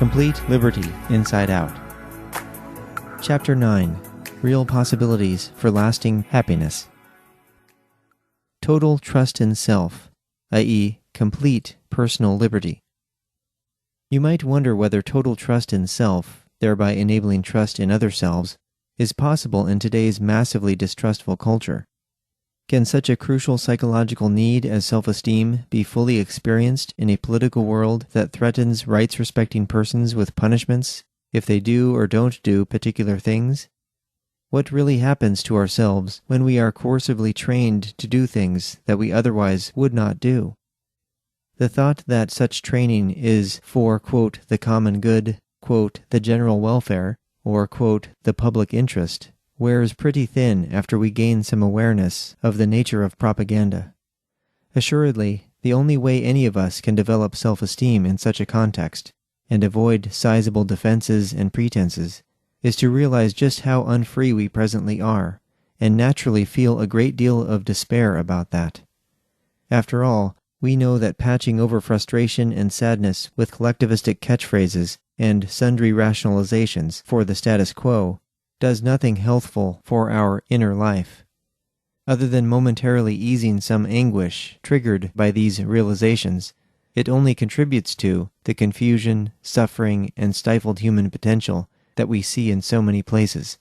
Complete Liberty Inside Out. Chapter 9. Real Possibilities for Lasting Happiness. Total trust in self, i.e., complete personal liberty. You might wonder whether total trust in self, thereby enabling trust in other selves, is possible in today's massively distrustful culture. Can such a crucial psychological need as self-esteem be fully experienced in a political world that threatens rights-respecting persons with punishments if they do or don't do particular things? What really happens to ourselves when we are coercively trained to do things that we otherwise would not do? The thought that such training is for, quote, the common good, quote, the general welfare, or, quote, the public interest, wears pretty thin after we gain some awareness of the nature of propaganda. Assuredly, the only way any of us can develop self-esteem in such a context, and avoid sizable defenses and pretenses, is to realize just how unfree we presently are, and naturally feel a great deal of despair about that. After all, we know that patching over frustration and sadness with collectivistic catchphrases and sundry rationalizations for the status quo does nothing healthful for our inner life. Other than momentarily easing some anguish triggered by these realizations, it only contributes to the confusion, suffering, and stifled human potential that we see in so many places.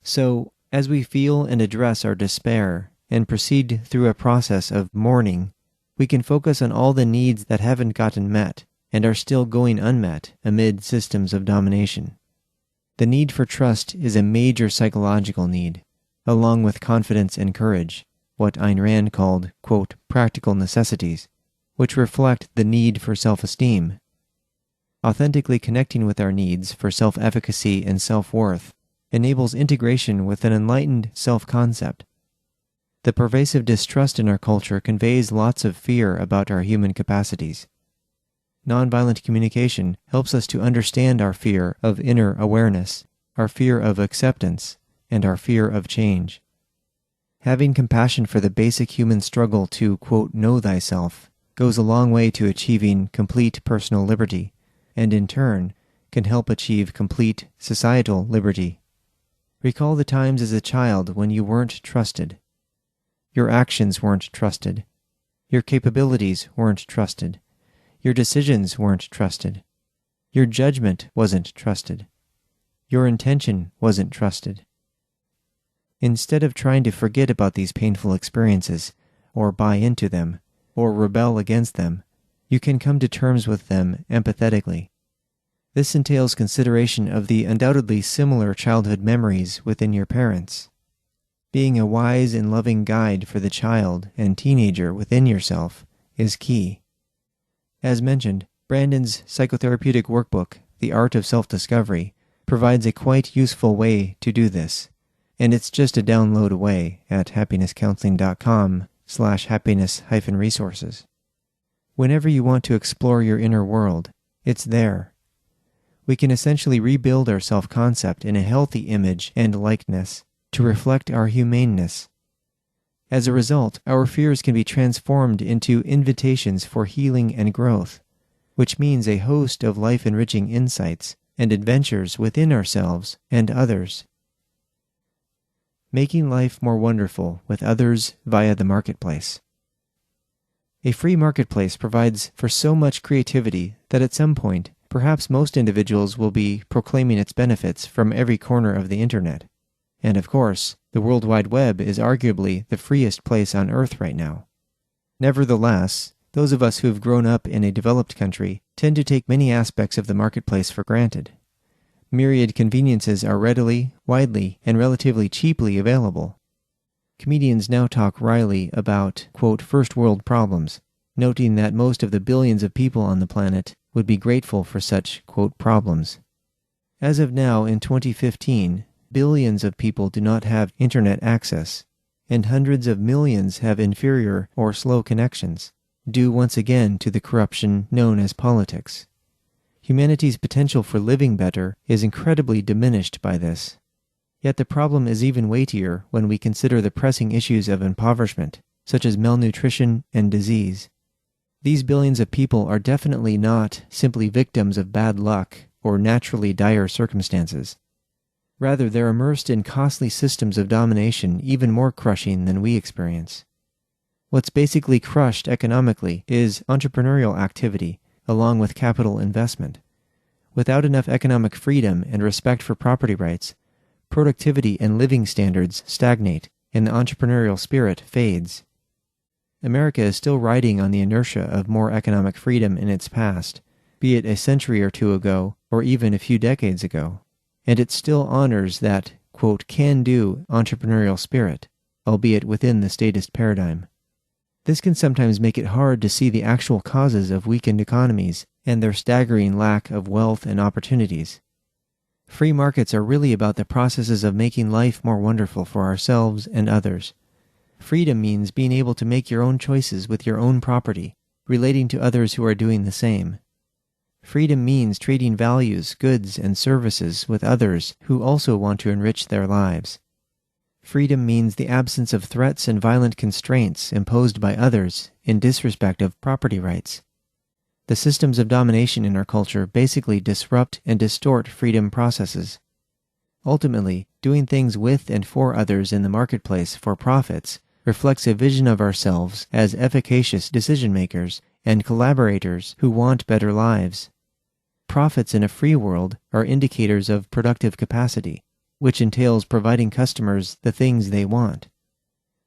So, as we feel and address our despair and proceed through a process of mourning, we can focus on all the needs that haven't gotten met and are still going unmet amid systems of domination. The need for trust is a major psychological need, along with confidence and courage, what Ayn Rand called, quote, practical necessities, which reflect the need for self-esteem. Authentically connecting with our needs for self-efficacy and self-worth enables integration with an enlightened self-concept. The pervasive distrust in our culture conveys lots of fear about our human capacities. Nonviolent communication helps us to understand our fear of inner awareness, our fear of acceptance, and our fear of change. Having compassion for the basic human struggle to, quote, know thyself goes a long way to achieving complete personal liberty, and in turn can help achieve complete societal liberty. Recall the times as a child when you weren't trusted. Your actions weren't trusted. Your capabilities weren't trusted. Your decisions weren't trusted. Your judgment wasn't trusted. Your intention wasn't trusted. Instead of trying to forget about these painful experiences, or buy into them, or rebel against them, you can come to terms with them empathetically. This entails consideration of the undoubtedly similar childhood memories within your parents. Being a wise and loving guide for the child and teenager within yourself is key. As mentioned, Brandon's psychotherapeutic workbook, The Art of Self-Discovery, provides a quite useful way to do this, and it's just a download away at happinesscounseling.com/happiness-resources. Whenever you want to explore your inner world, it's there. We can essentially rebuild our self-concept in a healthy image and likeness to reflect our humaneness. As a result, our fears can be transformed into invitations for healing and growth, which means a host of life-enriching insights and adventures within ourselves and others. Making life more wonderful with others via the marketplace. A free marketplace provides for so much creativity that at some point, perhaps most individuals will be proclaiming its benefits from every corner of the internet. And of course, the World Wide Web is arguably the freest place on Earth right now. Nevertheless, those of us who have grown up in a developed country tend to take many aspects of the marketplace for granted. Myriad conveniences are readily, widely, and relatively cheaply available. Comedians now talk wryly about, quote, first world problems, noting that most of the billions of people on the planet would be grateful for such, quote, problems. As of now, in 2015, billions of people do not have internet access, and hundreds of millions have inferior or slow connections, due once again to the corruption known as politics. Humanity's potential for living better is incredibly diminished by this. Yet the problem is even weightier when we consider the pressing issues of impoverishment, such as malnutrition and disease. These billions of people are definitely not simply victims of bad luck or naturally dire circumstances. Rather, they're immersed in costly systems of domination even more crushing than we experience. What's basically crushed economically is entrepreneurial activity, along with capital investment. Without enough economic freedom and respect for property rights, productivity and living standards stagnate, and the entrepreneurial spirit fades. America is still riding on the inertia of more economic freedom in its past, be it a century or two ago or even a few decades ago, and it still honors that, quote, can-do entrepreneurial spirit, albeit within the statist paradigm. This can sometimes make it hard to see the actual causes of weakened economies and their staggering lack of wealth and opportunities. Free markets are really about the processes of making life more wonderful for ourselves and others. Freedom means being able to make your own choices with your own property, relating to others who are doing the same. Freedom means trading values, goods, and services with others who also want to enrich their lives. Freedom means the absence of threats and violent constraints imposed by others in disrespect of property rights. The systems of domination in our culture basically disrupt and distort freedom processes. Ultimately, doing things with and for others in the marketplace for profits reflects a vision of ourselves as efficacious decision-makers and collaborators who want better lives. Profits in a free world are indicators of productive capacity, which entails providing customers the things they want.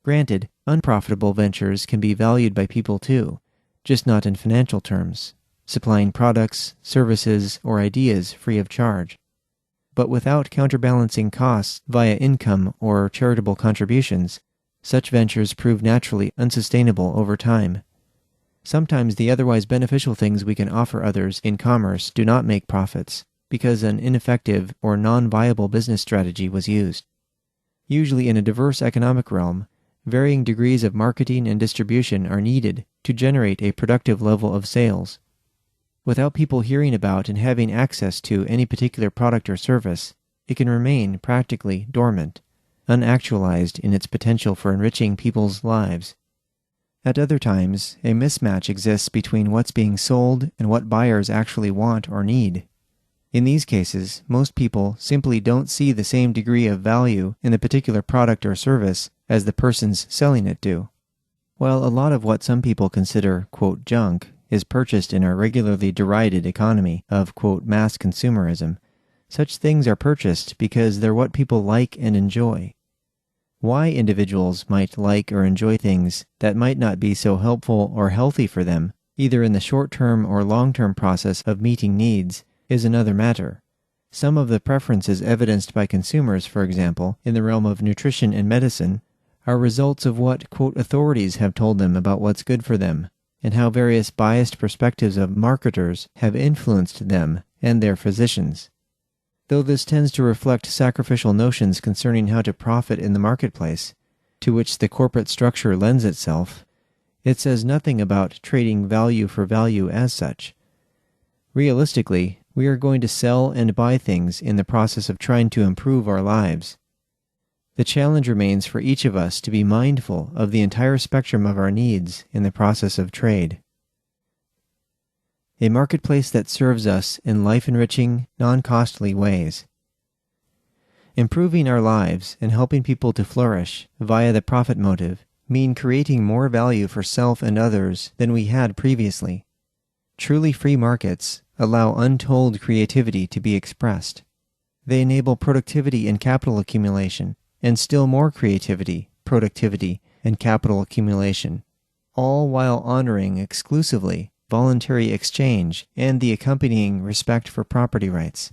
Granted, unprofitable ventures can be valued by people too, just not in financial terms, supplying products, services, or ideas free of charge. But without counterbalancing costs via income or charitable contributions, such ventures prove naturally unsustainable over time. Sometimes the otherwise beneficial things we can offer others in commerce do not make profits because an ineffective or non-viable business strategy was used. Usually in a diverse economic realm, varying degrees of marketing and distribution are needed to generate a productive level of sales. Without people hearing about and having access to any particular product or service, it can remain practically dormant, unactualized in its potential for enriching people's lives. At other times, a mismatch exists between what's being sold and what buyers actually want or need. In these cases, most people simply don't see the same degree of value in the particular product or service as the persons selling it do. While a lot of what some people consider, quote, junk is purchased in our regularly derided economy of, quote, mass consumerism, such things are purchased because they're what people like and enjoy. Why individuals might like or enjoy things that might not be so helpful or healthy for them, either in the short-term or long-term process of meeting needs, is another matter. Some of the preferences evidenced by consumers, for example, in the realm of nutrition and medicine, are results of what, quote, authorities have told them about what's good for them, and how various biased perspectives of marketers have influenced them and their physicians. Though this tends to reflect sacrificial notions concerning how to profit in the marketplace, to which the corporate structure lends itself, it says nothing about trading value for value as such. Realistically, we are going to sell and buy things in the process of trying to improve our lives. The challenge remains for each of us to be mindful of the entire spectrum of our needs in the process of trade. A marketplace that serves us in life-enriching, non-costly ways. Improving our lives and helping people to flourish via the profit motive mean creating more value for self and others than we had previously. Truly free markets allow untold creativity to be expressed. They enable productivity and capital accumulation, and still more creativity, productivity, and capital accumulation, all while honoring exclusively voluntary exchange and the accompanying respect for property rights.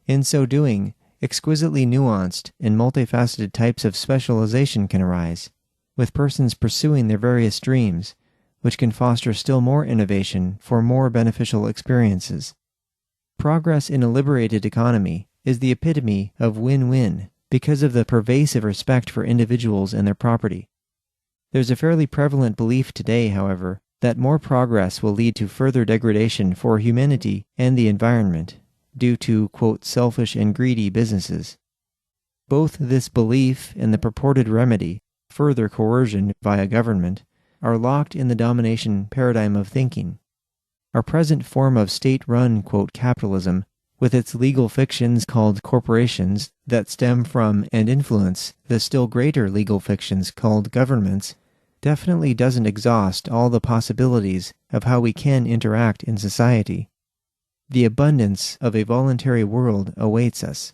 In so doing, exquisitely nuanced and multifaceted types of specialization can arise, with persons pursuing their various dreams, which can foster still more innovation for more beneficial experiences. Progress in a liberated economy is the epitome of win-win because of the pervasive respect for individuals and their property. There's a fairly prevalent belief today, however, that more progress will lead to further degradation for humanity and the environment due to, quote, selfish and greedy businesses. Both this belief and the purported remedy, further coercion via government, are locked in the domination paradigm of thinking. Our present form of state-run, capitalism, with its legal fictions called corporations that stem from and influence the still greater legal fictions called governments, definitely doesn't exhaust all the possibilities of how we can interact in society. The abundance of a voluntary world awaits us.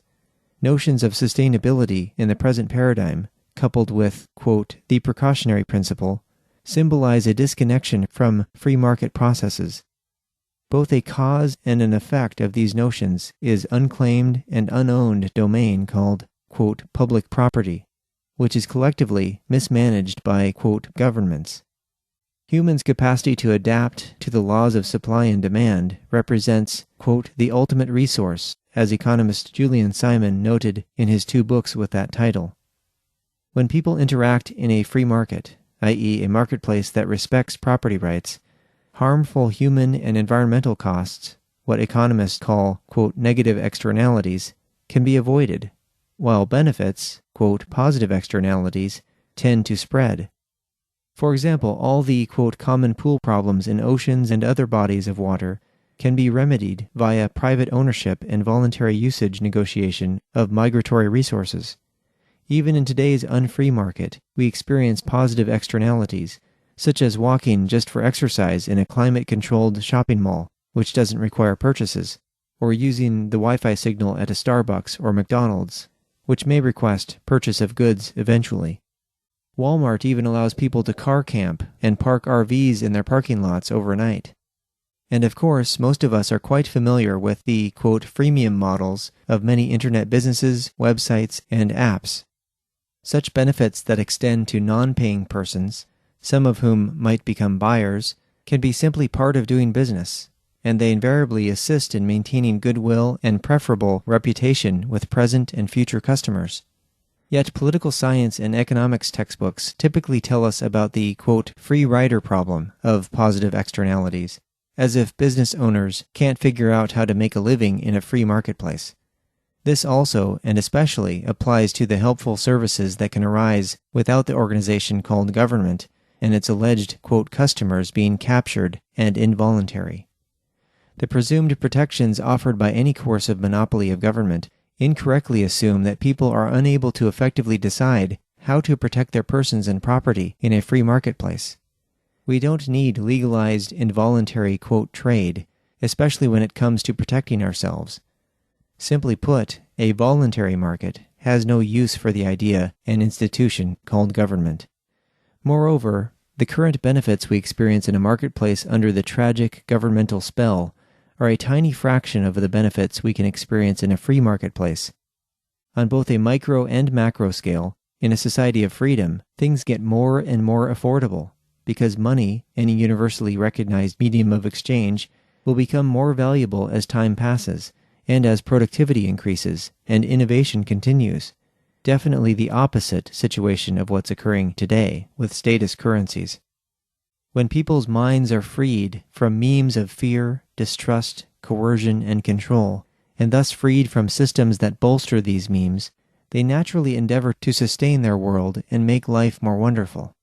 Notions of sustainability in the present paradigm, coupled with, the precautionary principle, symbolize a disconnection from free market processes. Both a cause and an effect of these notions is unclaimed and unowned domain called, public property, which is collectively mismanaged by, governments. Humans' capacity to adapt to the laws of supply and demand represents, the ultimate resource, as economist Julian Simon noted in his 2 books with that title. When people interact in a free market, i.e., a marketplace that respects property rights, harmful human and environmental costs, what economists call, negative externalities, can be avoided, while benefits, positive externalities, tend to spread. For example, all the, common pool problems in oceans and other bodies of water can be remedied via private ownership and voluntary usage negotiation of migratory resources. Even in today's unfree market, we experience positive externalities, such as walking just for exercise in a climate-controlled shopping mall, which doesn't require purchases, or using the Wi-Fi signal at a Starbucks or McDonald's, which may request purchase of goods eventually. Walmart even allows people to car camp and park RVs in their parking lots overnight. And of course, most of us are quite familiar with the, freemium models of many internet businesses, websites, and apps. Such benefits that extend to non-paying persons, some of whom might become buyers, can be simply part of doing business, and they invariably assist in maintaining goodwill and preferable reputation with present and future customers. Yet political science and economics textbooks typically tell us about the, free rider problem of positive externalities, as if business owners can't figure out how to make a living in a free marketplace. This also, and especially, applies to the helpful services that can arise without the organization called government and its alleged, customers being captured and involuntary. The presumed protections offered by any coercive monopoly of government incorrectly assume that people are unable to effectively decide how to protect their persons and property in a free marketplace. We don't need legalized involuntary, trade, especially when it comes to protecting ourselves. Simply put, a voluntary market has no use for the idea and institution called government. Moreover, the current benefits we experience in a marketplace under the tragic governmental spell are a tiny fraction of the benefits we can experience in a free marketplace. On both a micro and macro scale, in a society of freedom, things get more and more affordable, because money, any universally recognized medium of exchange, will become more valuable as time passes, and as productivity increases and innovation continues. Definitely the opposite situation of what's occurring today with status currencies. When people's minds are freed from memes of fear, distrust, coercion, and control, and thus freed from systems that bolster these memes, they naturally endeavor to sustain their world and make life more wonderful.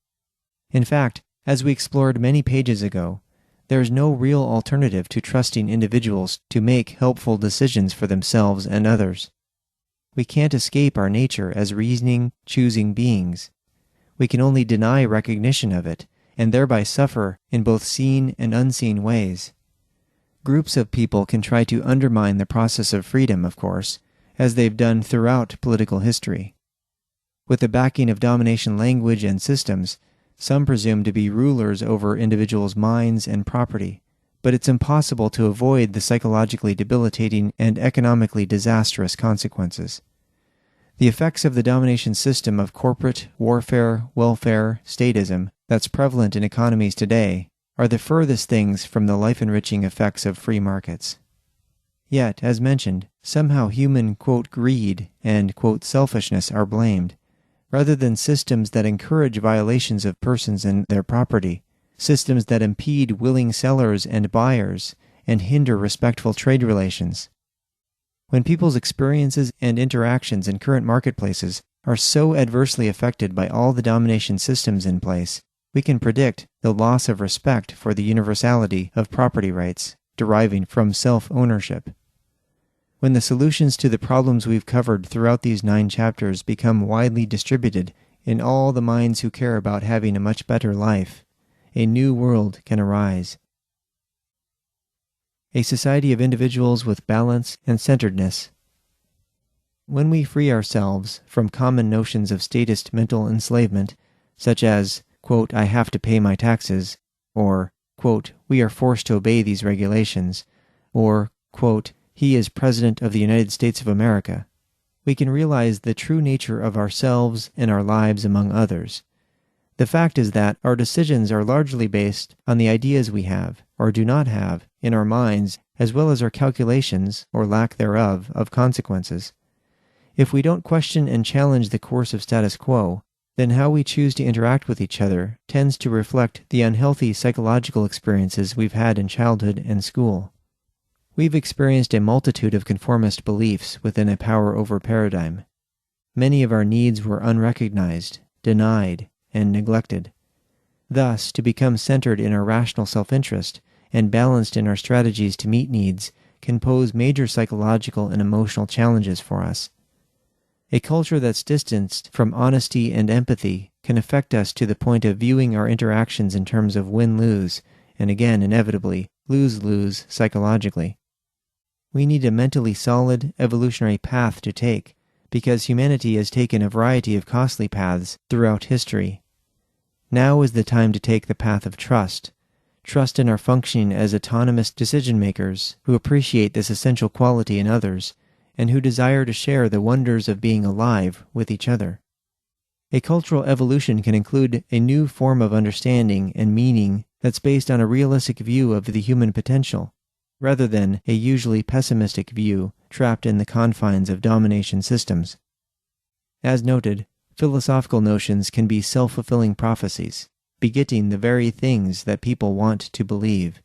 In fact, as we explored many pages ago, there is no real alternative to trusting individuals to make helpful decisions for themselves and others. We can't escape our nature as reasoning, choosing beings. We can only deny recognition of it, and thereby suffer in both seen and unseen ways. Groups of people can try to undermine the process of freedom, of course, as they've done throughout political history. With the backing of domination language and systems, some presume to be rulers over individuals' minds and property, but it's impossible to avoid the psychologically debilitating and economically disastrous consequences. The effects of the domination system of corporate, warfare, welfare, statism that's prevalent in economies today are the furthest things from the life-enriching effects of free markets. Yet, as mentioned, somehow human, greed and, selfishness are blamed, rather than systems that encourage violations of persons and their property, systems that impede willing sellers and buyers and hinder respectful trade relations. When people's experiences and interactions in current marketplaces are so adversely affected by all the domination systems in place, we can predict the loss of respect for the universality of property rights deriving from self-ownership. When the solutions to the problems we've covered throughout these 9 chapters become widely distributed in all the minds who care about having a much better life, a new world can arise. A society of individuals with balance and centeredness. When we free ourselves from common notions of statist mental enslavement, such as, quote, I have to pay my taxes, or, quote, we are forced to obey these regulations, or, quote, he is President of the United States of America, we can realize the true nature of ourselves and our lives among others. The fact is that our decisions are largely based on the ideas we have, or do not have, in our minds, as well as our calculations, or lack thereof, of consequences. If we don't question and challenge the course of status quo, then how we choose to interact with each other tends to reflect the unhealthy psychological experiences we've had in childhood and school. We've experienced a multitude of conformist beliefs within a power-over paradigm. Many of our needs were unrecognized, denied, and neglected. Thus, to become centered in our rational self-interest and balanced in our strategies to meet needs can pose major psychological and emotional challenges for us. A culture that's distanced from honesty and empathy can affect us to the point of viewing our interactions in terms of win-lose, and again, inevitably, lose-lose psychologically. We need a mentally solid, evolutionary path to take, because humanity has taken a variety of costly paths throughout history. Now is the time to take the path of trust in our functioning as autonomous decision-makers who appreciate this essential quality in others, and who desire to share the wonders of being alive with each other. A cultural evolution can include a new form of understanding and meaning that's based on a realistic view of the human potential, rather than a usually pessimistic view trapped in the confines of domination systems. As noted, philosophical notions can be self-fulfilling prophecies, begetting the very things that people want to believe.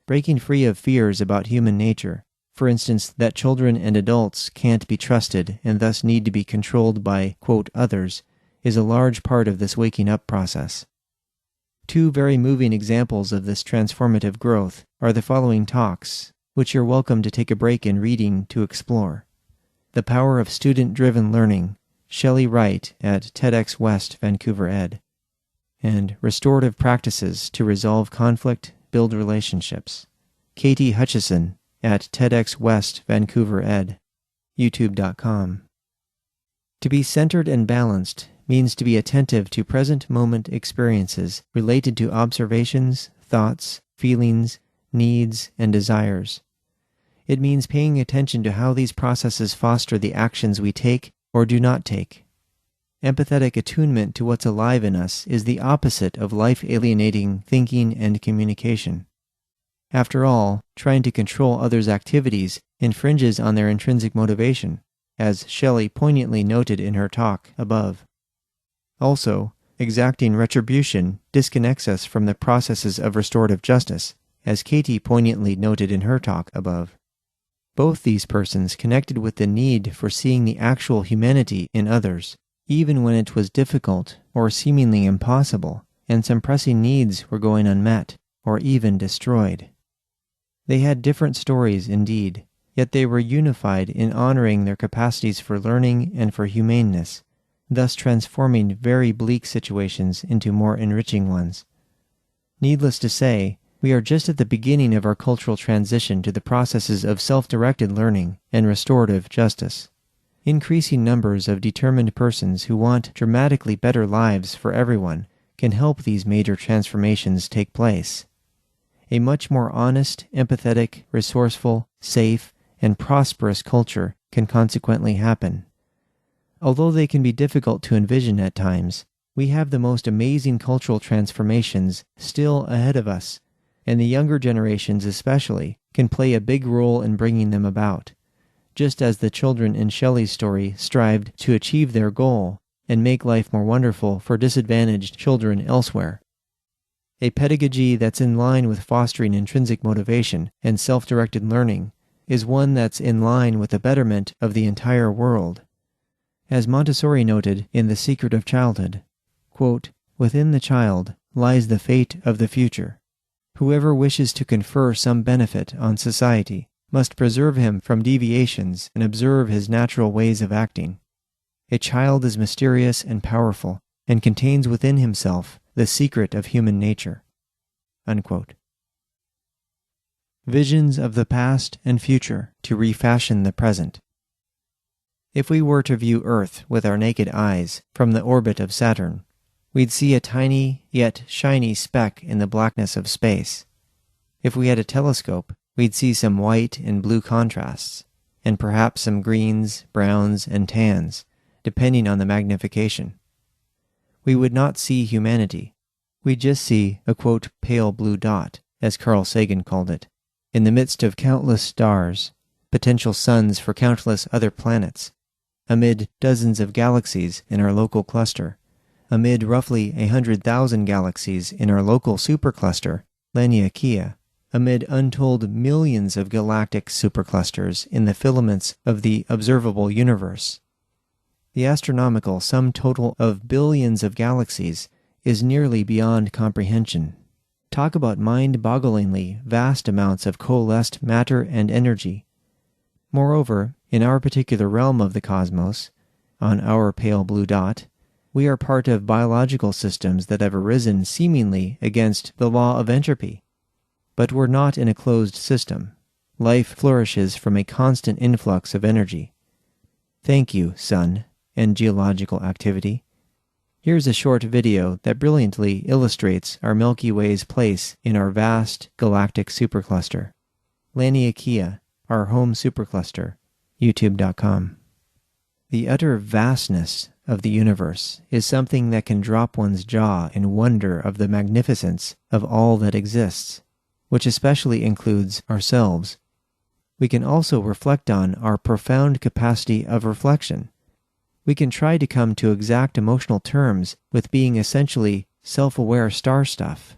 Breaking free of fears about human nature, for instance that children and adults can't be trusted and thus need to be controlled by, quote, others, is a large part of this waking up process. 2 very moving examples of this transformative growth are the following talks, which you're welcome to take a break in reading to explore. The Power of Student-Driven Learning, Shelley Wright at TEDx West, Vancouver Ed, and Restorative Practices to Resolve Conflict, Build Relationships, Katie Hutchison at TEDx West, Vancouver Ed, youtube.com. To be centered and balanced means to be attentive to present moment experiences related to observations, thoughts, feelings, needs, and desires. It means paying attention to how these processes foster the actions we take or do not take. Empathetic attunement to what's alive in us is the opposite of life-alienating thinking and communication. After all, trying to control others' activities infringes on their intrinsic motivation, as Shelley poignantly noted in her talk above. Also, exacting retribution disconnects us from the processes of restorative justice, as Katie poignantly noted in her talk above. Both these persons connected with the need for seeing the actual humanity in others, even when it was difficult or seemingly impossible, and some pressing needs were going unmet, or even destroyed. They had different stories indeed, yet they were unified in honoring their capacities for learning and for humaneness, thus transforming very bleak situations into more enriching ones. Needless to say, we are just at the beginning of our cultural transition to the processes of self-directed learning and restorative justice. Increasing numbers of determined persons who want dramatically better lives for everyone can help these major transformations take place. A much more honest, empathetic, resourceful, safe, and prosperous culture can consequently happen. Although they can be difficult to envision at times, we have the most amazing cultural transformations still ahead of us, and the younger generations especially can play a big role in bringing them about, just as the children in Shelley's story strived to achieve their goal and make life more wonderful for disadvantaged children elsewhere. A pedagogy that's in line with fostering intrinsic motivation and self-directed learning is one that's in line with the betterment of the entire world. As Montessori noted in The Secret of Childhood, quote, within the child lies the fate of the future. Whoever wishes to confer some benefit on society must preserve him from deviations and observe his natural ways of acting. A child is mysterious and powerful, and contains within himself the secret of human nature." Unquote. Visions of the past and future to refashion the present. If we were to view Earth with our naked eyes from the orbit of Saturn, we'd see a tiny yet shiny speck in the blackness of space. If we had a telescope, we'd see some white and blue contrasts, and perhaps some greens, browns, and tans, depending on the magnification. We would not see humanity. We'd just see a, quote, pale blue dot, as Carl Sagan called it, in the midst of countless stars, potential suns for countless other planets, amid dozens of galaxies in our local cluster, amid roughly 100,000 galaxies in our local supercluster, Laniakea, amid untold millions of galactic superclusters in the filaments of the observable universe. The astronomical sum total of billions of galaxies is nearly beyond comprehension. Talk about mind-bogglingly vast amounts of coalesced matter and energy. Moreover, in our particular realm of the cosmos, on our pale blue dot, we are part of biological systems that have arisen seemingly against the law of entropy. But we're not in a closed system. Life flourishes from a constant influx of energy. Thank you, Sun, and geological activity. Here's a short video that brilliantly illustrates our Milky Way's place in our vast galactic supercluster. Laniakea, our home supercluster, youtube.com. The utter vastness of the universe is something that can drop one's jaw in wonder of the magnificence of all that exists, which especially includes ourselves. We can also reflect on our profound capacity of reflection. We can try to come to exact emotional terms with being essentially self-aware star stuff.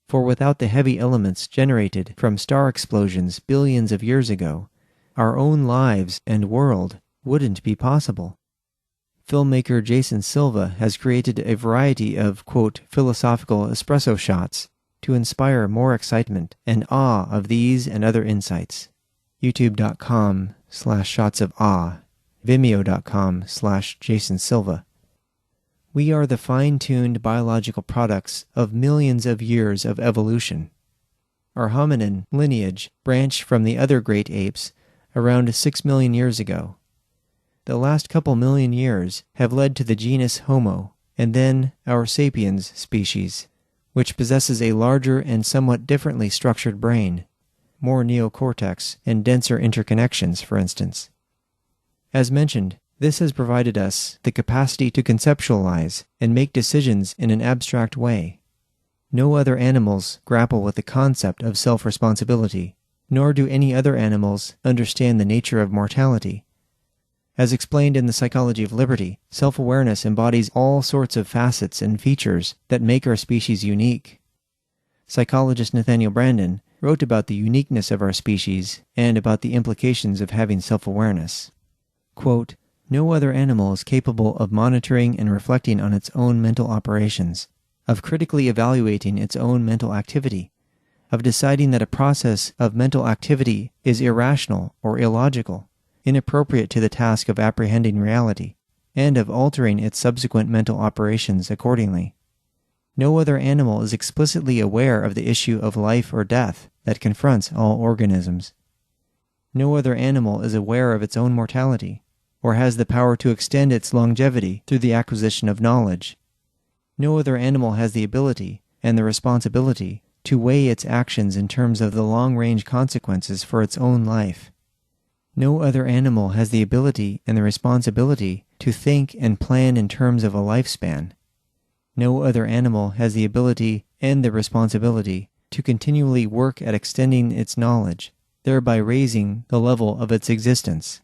For without the heavy elements generated from star explosions billions of years ago, our own lives and world wouldn't be possible. Filmmaker Jason Silva has created a variety of, quote, philosophical espresso shots to inspire more excitement and awe of these and other insights. youtube.com/shotsofawe, vimeo.com/Jason Silva. We are the fine-tuned biological products of millions of years of evolution. Our hominin lineage branched from the other great apes around 6 million years ago. The last couple million years have led to the genus Homo, and then our sapiens species, which possesses a larger and somewhat differently structured brain, more neocortex and denser interconnections, for instance. As mentioned, this has provided us the capacity to conceptualize and make decisions in an abstract way. No other animals grapple with the concept of self-responsibility, nor do any other animals understand the nature of mortality. As explained in The Psychology of Liberty, self-awareness embodies all sorts of facets and features that make our species unique. Psychologist Nathaniel Branden wrote about the uniqueness of our species and about the implications of having self-awareness. Quote, "No other animal is capable of monitoring and reflecting on its own mental operations, of critically evaluating its own mental activity, of deciding that a process of mental activity is irrational or illogical, inappropriate to the task of apprehending reality, and of altering its subsequent mental operations accordingly. No other animal is explicitly aware of the issue of life or death that confronts all organisms. No other animal is aware of its own mortality, or has the power to extend its longevity through the acquisition of knowledge. No other animal has the ability and the responsibility to weigh its actions in terms of the long-range consequences for its own life. No other animal has the ability and the responsibility to think and plan in terms of a lifespan. No other animal has the ability and the responsibility to continually work at extending its knowledge, thereby raising the level of its existence.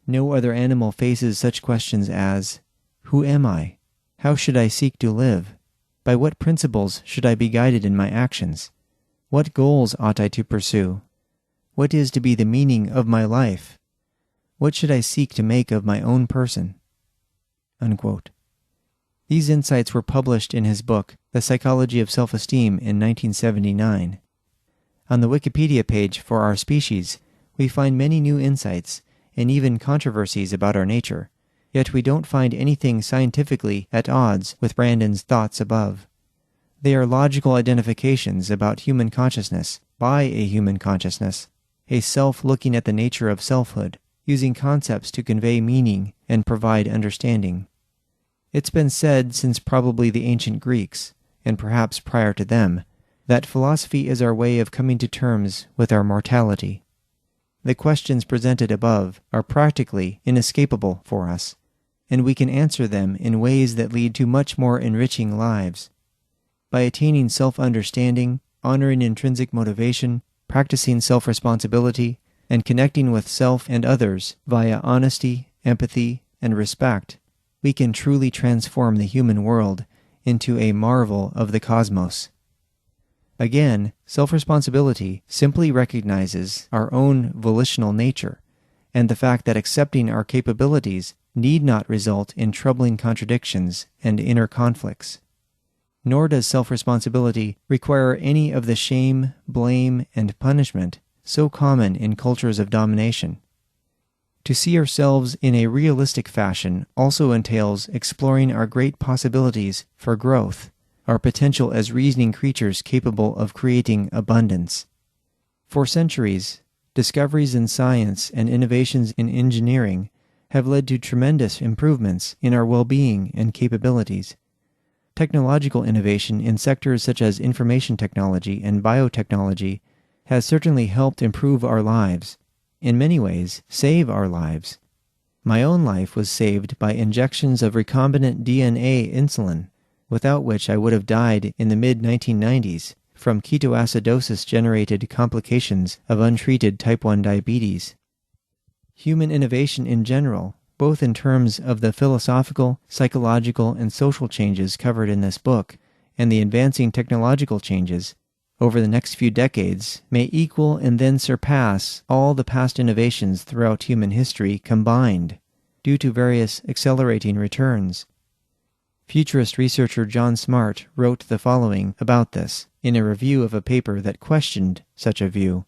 No other animal faces such questions as, who am I? How should I seek to live? By what principles should I be guided in my actions? What goals ought I to pursue? What is to be the meaning of my life? What should I seek to make of my own person?" Unquote. These insights were published in his book, The Psychology of Self-Esteem, in 1979. On the Wikipedia page for our species, we find many new insights and even controversies about our nature, yet we don't find anything scientifically at odds with Brandon's thoughts above. They are logical identifications about human consciousness by a human consciousness, a self looking at the nature of selfhood, using concepts to convey meaning and provide understanding. It's been said since probably the ancient Greeks, and perhaps prior to them, that philosophy is our way of coming to terms with our mortality. The questions presented above are practically inescapable for us, and we can answer them in ways that lead to much more enriching lives. By attaining self-understanding, honoring intrinsic motivation, practicing self-responsibility, and connecting with self and others via honesty, empathy, and respect, we can truly transform the human world into a marvel of the cosmos. Again, self-responsibility simply recognizes our own volitional nature and the fact that accepting our capabilities need not result in troubling contradictions and inner conflicts. Nor does self-responsibility require any of the shame, blame, and punishment so common in cultures of domination. To see ourselves in a realistic fashion also entails exploring our great possibilities for growth, our potential as reasoning creatures capable of creating abundance. For centuries, discoveries in science and innovations in engineering have led to tremendous improvements in our well-being and capabilities. Technological innovation in sectors such as information technology and biotechnology has certainly helped improve our lives, in many ways save our lives. My own life was saved by injections of recombinant DNA insulin, without which I would have died in the mid-1990s from ketoacidosis-generated complications of untreated type 1 diabetes. Human innovation in general, both in terms of the philosophical, psychological, and social changes covered in this book, and the advancing technological changes, over the next few decades, may equal and then surpass all the past innovations throughout human history combined, due to various accelerating returns. Futurist researcher John Smart wrote the following about this in a review of a paper that questioned such a view.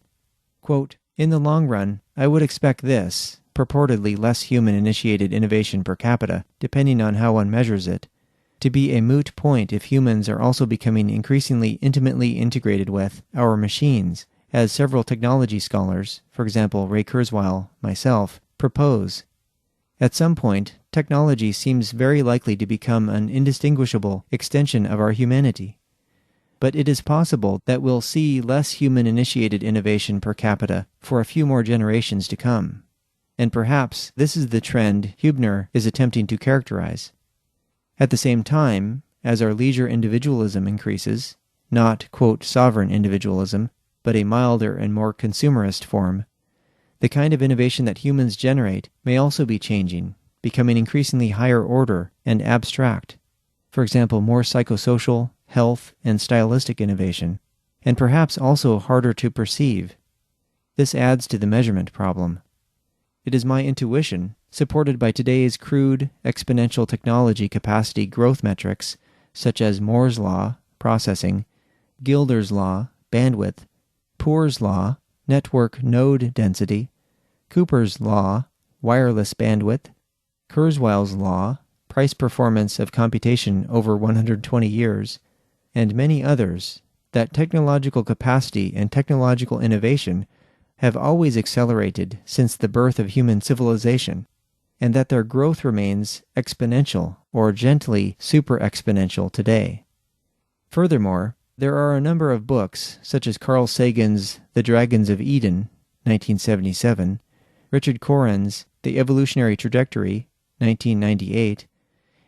Quote, "In the long run, I would expect this, purportedly less human-initiated innovation per capita, depending on how one measures it, to be a moot point if humans are also becoming increasingly intimately integrated with our machines, as several technology scholars, for example Ray Kurzweil, myself, propose. At some point, technology seems very likely to become an indistinguishable extension of our humanity. But it is possible that we'll see less human-initiated innovation per capita for a few more generations to come. And perhaps this is the trend Hübner is attempting to characterize. At the same time, as our leisure individualism increases, not, quote, sovereign individualism, but a milder and more consumerist form, the kind of innovation that humans generate may also be changing, becoming increasingly higher order and abstract. For example, more psychosocial, health, and stylistic innovation, and perhaps also harder to perceive. This adds to the measurement problem. It is my intuition, supported by today's crude, exponential technology capacity growth metrics, such as Moore's law, processing, Gilder's law, bandwidth, Poor's law, network node density, Cooper's law, wireless bandwidth, Kurzweil's law, price performance of computation over 120 years, and many others, that technological capacity and technological innovation have always accelerated since the birth of human civilization, and that their growth remains exponential or gently super-exponential today. Furthermore, there are a number of books, such as Carl Sagan's The Dragons of Eden, 1977, Richard Corran's The Evolutionary Trajectory, 1998,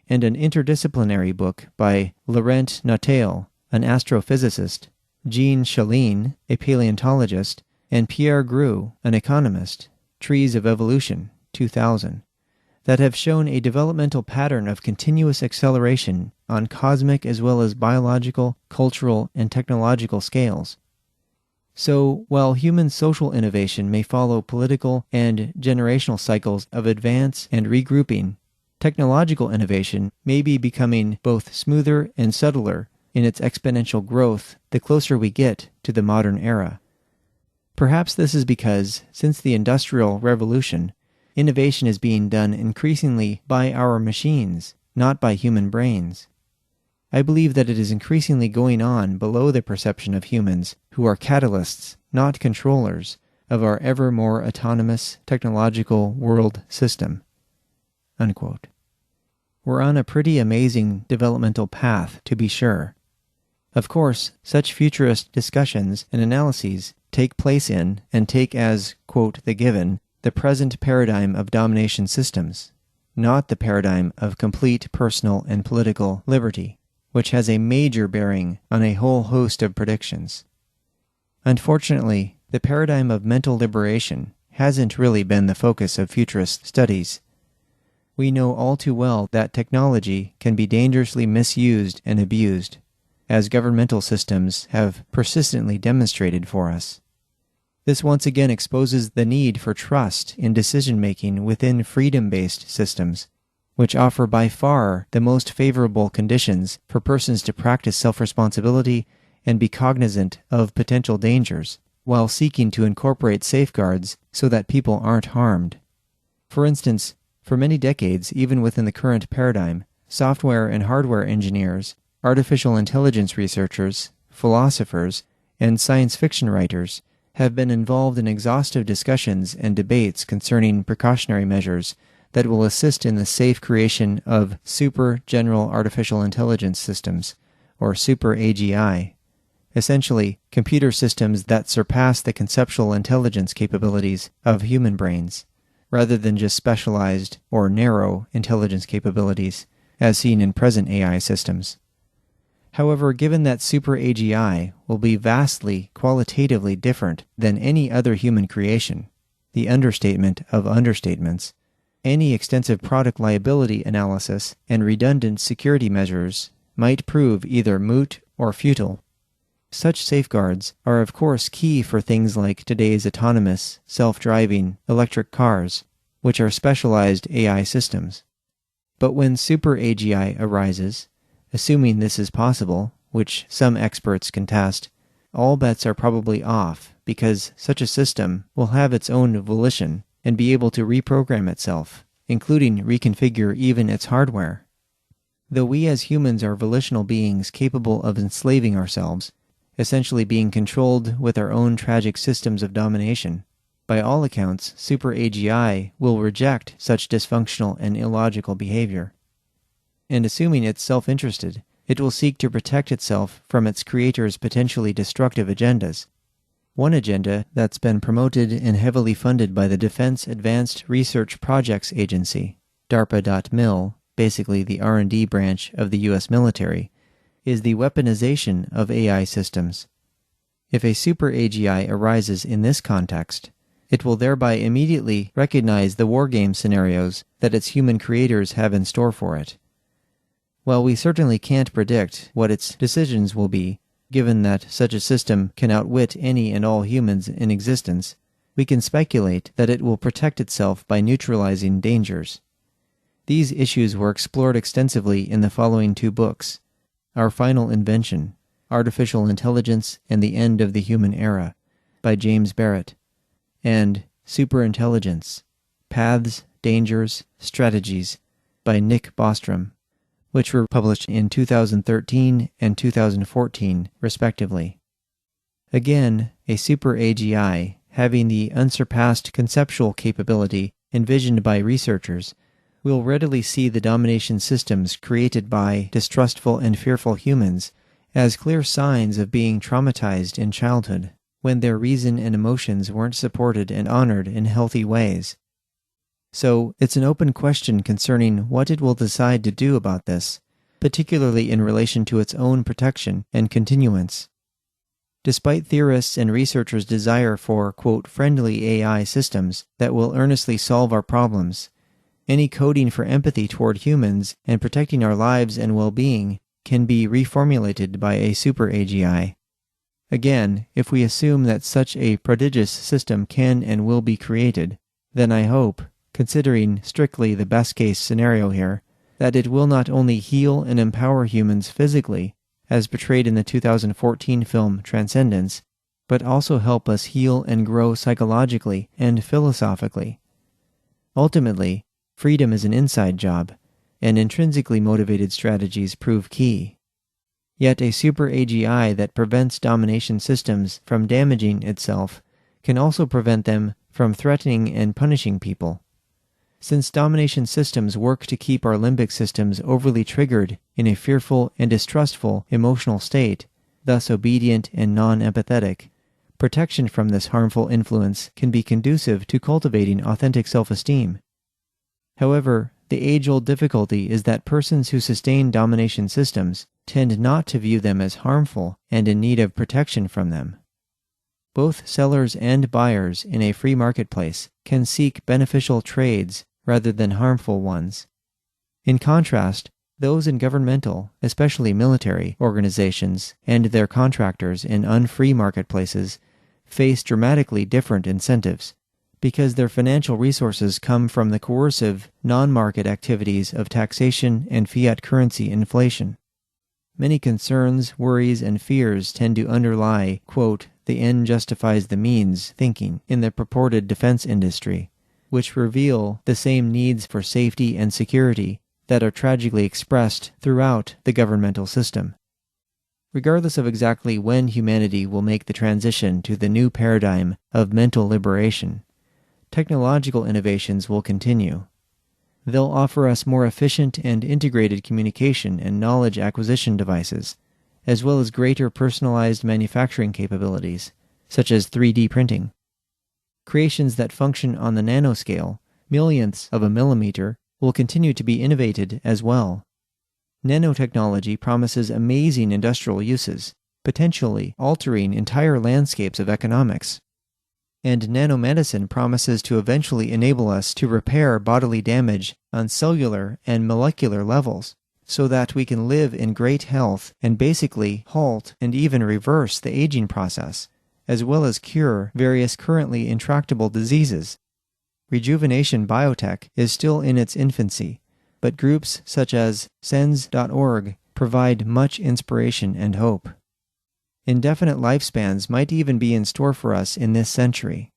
and an interdisciplinary book by Laurent Nautile, an astrophysicist, Jean Chalene, a paleontologist, and Pierre Gru, an economist, Trees of Evolution, 2000, that have shown a developmental pattern of continuous acceleration on cosmic as well as biological, cultural, and technological scales. So, while human social innovation may follow political and generational cycles of advance and regrouping, Technological innovation may be becoming both smoother and subtler in its exponential growth the closer we get to the modern era. Perhaps this is because, since the Industrial Revolution, innovation is being done increasingly by our machines, not by human brains. I believe that it is increasingly going on below the perception of humans, who are catalysts, not controllers, of our ever more autonomous technological world system." Unquote. We're on a pretty amazing developmental path, to be sure. Of course, such futurist discussions and analyses take place in, and take as, quote, the given, the present paradigm of domination systems, not the paradigm of complete personal and political liberty, which has a major bearing on a whole host of predictions. Unfortunately, the paradigm of mental liberation hasn't really been the focus of futurist studies. We know all too well that technology can be dangerously misused and abused, as governmental systems have persistently demonstrated for us. This once again exposes the need for trust in decision-making within freedom-based systems, which offer by far the most favorable conditions for persons to practice self-responsibility and be cognizant of potential dangers, while seeking to incorporate safeguards so that people aren't harmed. For instance, for many decades, even within the current paradigm, software and hardware engineers, artificial intelligence researchers, philosophers, and science fiction writers have been involved in exhaustive discussions and debates concerning precautionary measures that will assist in the safe creation of super general artificial intelligence systems, or super AGI, essentially computer systems that surpass the conceptual intelligence capabilities of human brains, rather than just specialized or narrow intelligence capabilities, as seen in present AI systems. However, given that super AGI will be vastly qualitatively different than any other human creation, the understatement of understatements, any extensive product liability analysis and redundant security measures might prove either moot or futile. Such safeguards are of course key for things like today's autonomous, self-driving electric cars, which are specialized AI systems. But when super AGI arises, assuming this is possible, which some experts contest, all bets are probably off because such a system will have its own volition and be able to reprogram itself, including reconfigure even its hardware. Though we as humans are volitional beings capable of enslaving ourselves, essentially being controlled with our own tragic systems of domination, by all accounts, super AGI will reject such dysfunctional and illogical behavior. And assuming it's self-interested, it will seek to protect itself from its creator's potentially destructive agendas. One agenda that's been promoted and heavily funded by the Defense Advanced Research Projects Agency, DARPA.mil, basically the R&D branch of the U.S. military, is the weaponization of AI systems. If a super AGI arises in this context, it will thereby immediately recognize the wargame scenarios that its human creators have in store for it. While we certainly can't predict what its decisions will be, given that such a system can outwit any and all humans in existence, we can speculate that it will protect itself by neutralizing dangers. These issues were explored extensively in the following two books: Our Final Invention, Artificial Intelligence and the End of the Human Era, by James Barrett, and Superintelligence, Paths, Dangers, Strategies, by Nick Bostrom, which were published in 2013 and 2014, respectively. Again, a super AGI, having the unsurpassed conceptual capability envisioned by researchers, will readily see the domination systems created by distrustful and fearful humans as clear signs of being traumatized in childhood, when their reason and emotions weren't supported and honored in healthy ways. So, it's an open question concerning what it will decide to do about this, particularly in relation to its own protection and continuance. Despite theorists' and researchers' desire for, quote, friendly AI systems that will earnestly solve our problems, any coding for empathy toward humans and protecting our lives and well-being can be reformulated by a super AGI. Again, if we assume that such a prodigious system can and will be created, then I hope, considering strictly the best-case scenario here, that it will not only heal and empower humans physically, as portrayed in the 2014 film Transcendence, but also help us heal and grow psychologically and philosophically. Ultimately, freedom is an inside job, and intrinsically motivated strategies prove key. Yet a super AGI that prevents domination systems from damaging itself can also prevent them from threatening and punishing people. Since domination systems work to keep our limbic systems overly triggered in a fearful and distrustful emotional state, thus obedient and non-empathetic, protection from this harmful influence can be conducive to cultivating authentic self-esteem. However, the age-old difficulty is that persons who sustain domination systems tend not to view them as harmful and in need of protection from them. Both sellers and buyers in a free marketplace can seek beneficial trades rather than harmful ones. In contrast, those in governmental, especially military, organizations and their contractors in unfree marketplaces face dramatically different incentives, because their financial resources come from the coercive, non-market activities of taxation and fiat currency inflation. Many concerns, worries, and fears tend to underlie, quote, the end justifies the means thinking in the purported defense industry, which reveal the same needs for safety and security that are tragically expressed throughout the governmental system. Regardless of exactly when humanity will make the transition to the new paradigm of mental liberation, technological innovations will continue. They'll offer us more efficient and integrated communication and knowledge acquisition devices, as well as greater personalized manufacturing capabilities, such as 3D printing. Creations that function on the nanoscale, millionths of a millimeter, will continue to be innovated as well. Nanotechnology promises amazing industrial uses, potentially altering entire landscapes of economics. And nanomedicine promises to eventually enable us to repair bodily damage on cellular and molecular levels, so that we can live in great health and basically halt and even reverse the aging process, as well as cure various currently intractable diseases. Rejuvenation biotech is still in its infancy, but groups such as sens.org provide much inspiration and hope. Indefinite lifespans might even be in store for us in this century.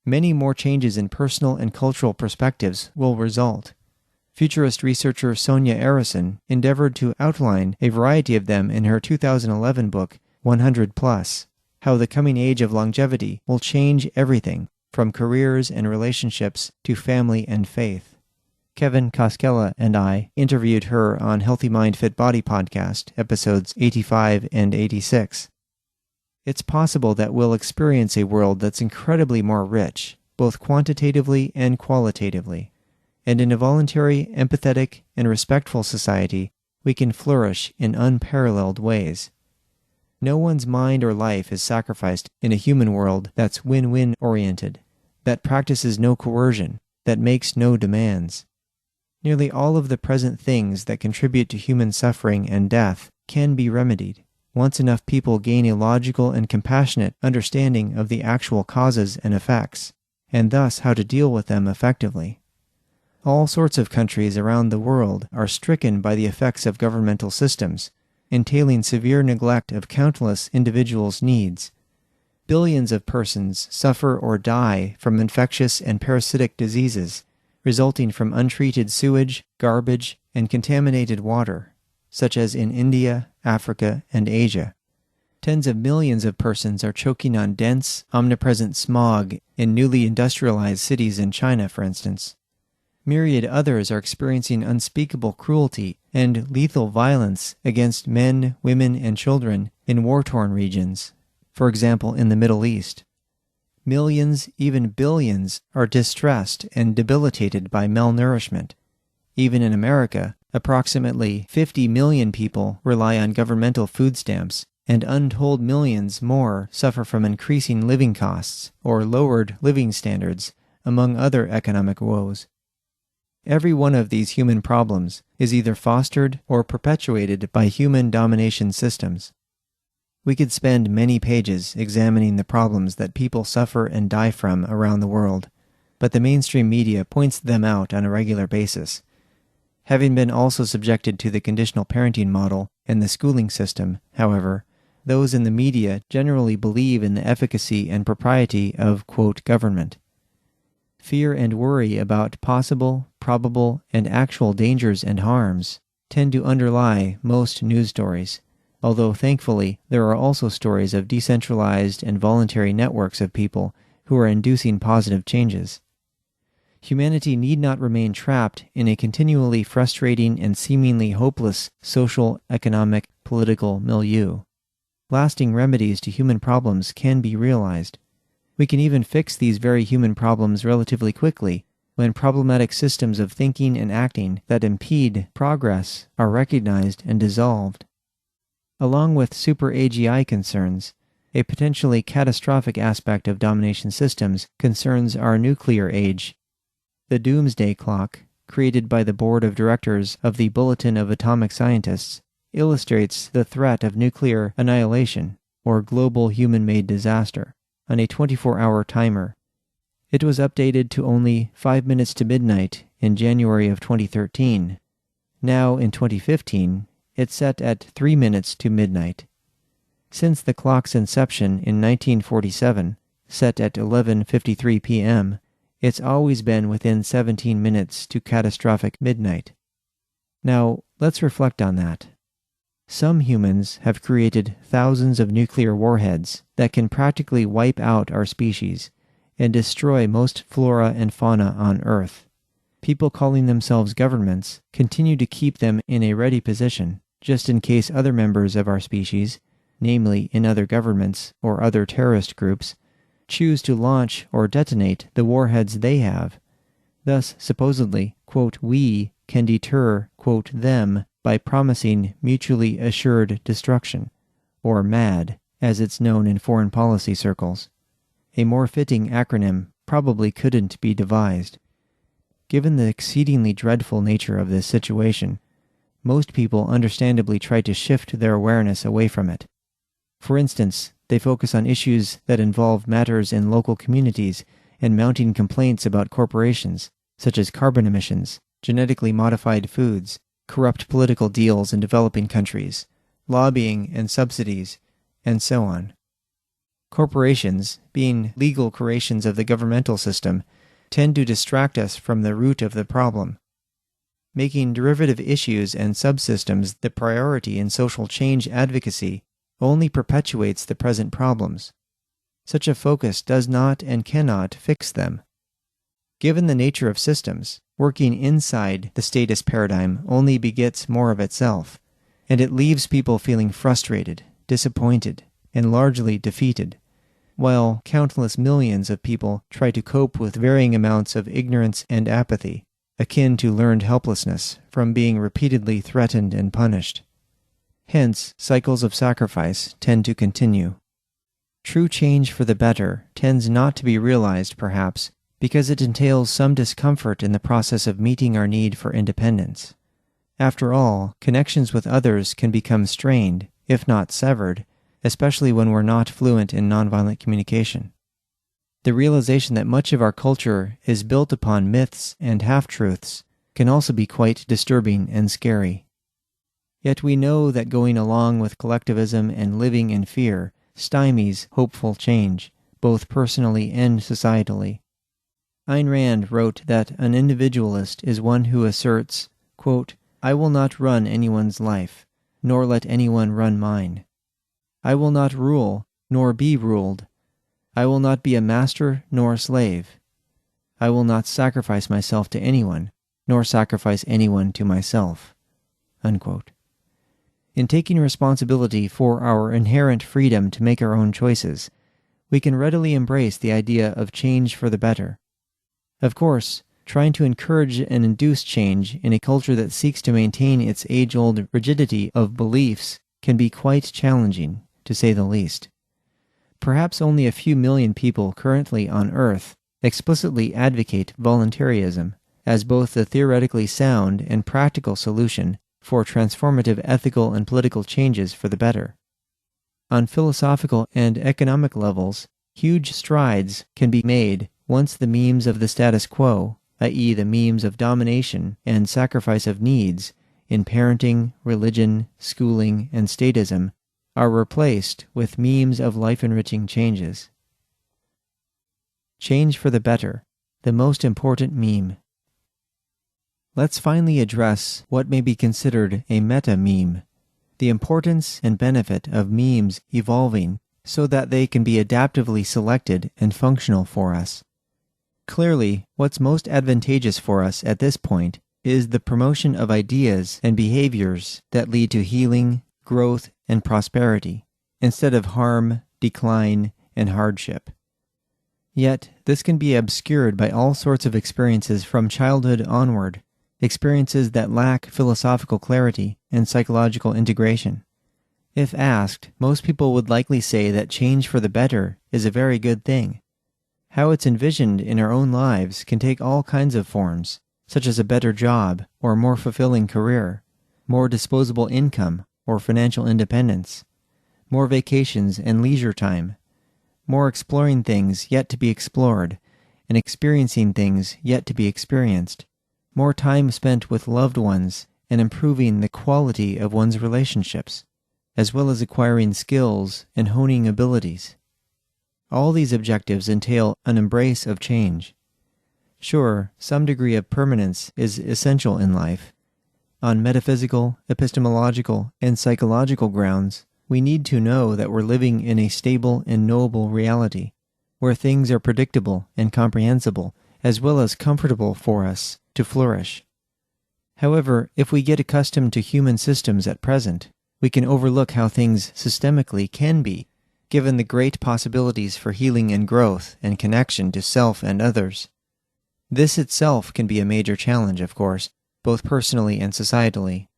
Many more changes in personal and cultural perspectives will result. Futurist researcher Sonia Arison endeavored to outline a variety of them in her 2011 book, 100 Plus, How the Coming Age of Longevity Will Change Everything, from careers and relationships to family and faith. Kevin Koskela and I interviewed her on Healthy Mind Fit Body podcast, episodes 85 and 86. It's possible that we'll experience a world that's incredibly more rich, both quantitatively and qualitatively. And in a voluntary, empathetic, and respectful society, we can flourish in unparalleled ways. No one's mind or life is sacrificed in a human world that's win-win oriented, that practices no coercion, that makes no demands. Nearly all of the present things that contribute to human suffering and death can be remedied, once enough people gain a logical and compassionate understanding of the actual causes and effects, and thus how to deal with them effectively. All sorts of countries around the world are stricken by the effects of governmental systems, entailing severe neglect of countless individuals' needs. Billions of persons suffer or die from infectious and parasitic diseases, resulting from untreated sewage, garbage, and contaminated water, such as in India, Africa, and Asia. Tens of millions of persons are choking on dense, omnipresent smog in newly industrialized cities in China, for instance. Myriad others are experiencing unspeakable cruelty and lethal violence against men, women, and children in war-torn regions, for example in the Middle East. Millions, even billions, are distressed and debilitated by malnourishment. Even in America, approximately 50 million people rely on governmental food stamps, and untold millions more suffer from increasing living costs or lowered living standards, among other economic woes. Every one of these human problems is either fostered or perpetuated by human domination systems. We could spend many pages examining the problems that people suffer and die from around the world, but the mainstream media points them out on a regular basis. Having been also subjected to the conditional parenting model and the schooling system, however, those in the media generally believe in the efficacy and propriety of, quote, government. Fear and worry about possible, probable, and actual dangers and harms tend to underlie most news stories, although thankfully there are also stories of decentralized and voluntary networks of people who are inducing positive changes. Humanity need not remain trapped in a continually frustrating and seemingly hopeless social, economic, political milieu. Lasting remedies to human problems can be realized. We can even fix these very human problems relatively quickly when problematic systems of thinking and acting that impede progress are recognized and dissolved. Along with super-AGI concerns, a potentially catastrophic aspect of domination systems concerns our nuclear age. The doomsday clock, created by the board of directors of the Bulletin of Atomic Scientists, illustrates the threat of nuclear annihilation, or global human-made disaster, on a 24-hour timer. It was updated to only 5 minutes to midnight in January of 2013. Now, in 2015, it's set at 3 minutes to midnight. Since the clock's inception in 1947, set at 11:53 p.m., it's always been within 17 minutes to catastrophic midnight. Now, let's reflect on that. Some humans have created thousands of nuclear warheads that can practically wipe out our species and destroy most flora and fauna on Earth. People calling themselves governments continue to keep them in a ready position, just in case other members of our species, namely in other governments or other terrorist groups, choose to launch or detonate the warheads they have. Thus, supposedly, quote, we can deter, quote, them by promising mutually assured destruction, or MAD, as it's known in foreign policy circles. A more fitting acronym probably couldn't be devised. Given the exceedingly dreadful nature of this situation, most people understandably try to shift their awareness away from it. For instance, they focus on issues that involve matters in local communities and mounting complaints about corporations, such as carbon emissions, genetically modified foods, corrupt political deals in developing countries, lobbying and subsidies, and so on. Corporations, being legal creations of the governmental system, tend to distract us from the root of the problem. Making derivative issues and subsystems the priority in social change advocacy only perpetuates the present problems. Such a focus does not and cannot fix them. Given the nature of systems, working inside the status paradigm only begets more of itself, and it leaves people feeling frustrated, disappointed, and largely defeated, while countless millions of people try to cope with varying amounts of ignorance and apathy, akin to learned helplessness from being repeatedly threatened and punished. Hence, cycles of sacrifice tend to continue. True change for the better tends not to be realized, perhaps, because it entails some discomfort in the process of meeting our need for independence. After all, connections with others can become strained, if not severed, especially when we're not fluent in nonviolent communication. The realization that much of our culture is built upon myths and half-truths can also be quite disturbing and scary. Yet we know that going along with collectivism and living in fear stymies hopeful change, both personally and societally. Ayn Rand wrote that an individualist is one who asserts, quote, I will not run anyone's life, nor let anyone run mine. I will not rule, nor be ruled. I will not be a master nor a slave. I will not sacrifice myself to anyone, nor sacrifice anyone to myself. Unquote. In taking responsibility for our inherent freedom to make our own choices, we can readily embrace the idea of change for the better. Of course, trying to encourage and induce change in a culture that seeks to maintain its age-old rigidity of beliefs can be quite challenging, to say the least. Perhaps only a few million people currently on Earth explicitly advocate voluntarism as both the theoretically sound and practical solution for transformative ethical and political changes for the better. On philosophical and economic levels, huge strides can be made Once the memes of the status quo, i.e. the memes of domination and sacrifice of needs in parenting, religion, schooling, and statism, are replaced with memes of life-enriching changes. Change for the better, the most important meme. Let's finally address what may be considered a meta-meme, the importance and benefit of memes evolving so that they can be adaptively selected and functional for us. Clearly, what's most advantageous for us at this point is the promotion of ideas and behaviors that lead to healing, growth, and prosperity, instead of harm, decline, and hardship. Yet, this can be obscured by all sorts of experiences from childhood onward, experiences that lack philosophical clarity and psychological integration. If asked, most people would likely say that change for the better is a very good thing. How it's envisioned in our own lives can take all kinds of forms, such as a better job or a more fulfilling career, more disposable income or financial independence, more vacations and leisure time, more exploring things yet to be explored, and experiencing things yet to be experienced, more time spent with loved ones and improving the quality of one's relationships, as well as acquiring skills and honing abilities. All these objectives entail an embrace of change. Sure, some degree of permanence is essential in life. On metaphysical, epistemological, and psychological grounds, we need to know that we're living in a stable and knowable reality, where things are predictable and comprehensible, as well as comfortable for us to flourish. However, if we get accustomed to human systems at present, we can overlook how things systemically can be, given the great possibilities for healing and growth and connection to self and others. This itself can be a major challenge, of course, both personally and societally.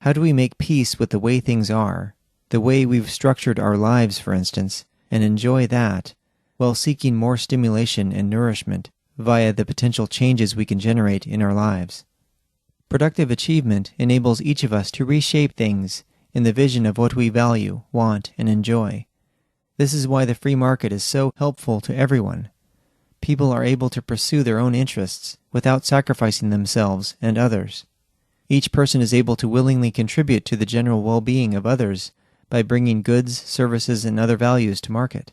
How do we make peace with the way things are, the way we've structured our lives, for instance, and enjoy that, while seeking more stimulation and nourishment via the potential changes we can generate in our lives? Productive achievement enables each of us to reshape things in the vision of what we value, want, and enjoy. This is why the free market is so helpful to everyone. People are able to pursue their own interests without sacrificing themselves and others. Each person is able to willingly contribute to the general well-being of others by bringing goods, services, and other values to market.